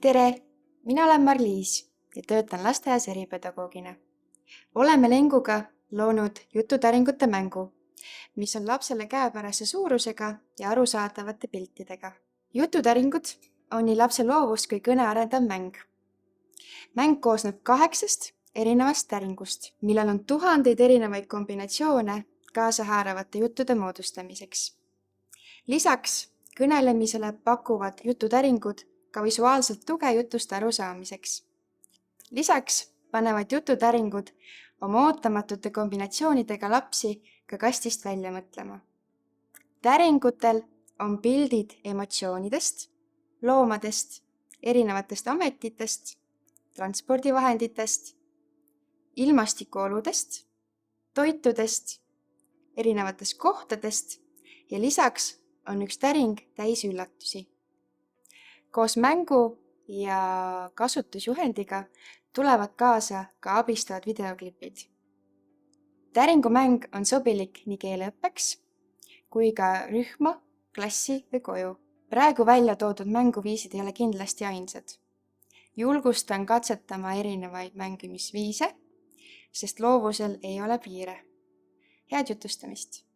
Tere! Mina olen Marliis ja töötan lasteaias eripedagoogina. Oleme Lenguga loonud jututäringute mängu, mis on lapsele käepärase suurusega ja arusaadavate piltidega. Jututäringud on nii lapse loovust kui kõne arendav mäng. Mäng koosneb 8 erinevast täringust, millel on tuhandeid erinevaid kombinatsioone kaasahääravate juttude moodustamiseks. Lisaks kõnelemisele pakuvad jututäringud ka visuaalselt tuge jutust arusaamiseks. Lisaks panevad jututäringud oma ootamatute kombinatsioonidega lapsi ka kastist välja mõtlema. Täringutel on pildid emotsioonidest, loomadest, erinevatest ametitest, transpordivahenditest, ilmastikuoludest, toitudest, erinevatest kohtadest ja lisaks on üks täring täis üllatusi. Koos mängu ja kasutusjuhendiga tulevad kaasa ka abistavad videoklipid. Täringumäng on sobilik nii keeleõppeks kui ka rühma, klassi või koju. Praegu välja toodud mänguviisid ei ole kindlasti ainsad. Julgustan katsetama erinevaid mängimisviise, sest loovusel ei ole piire. Head jutustamist!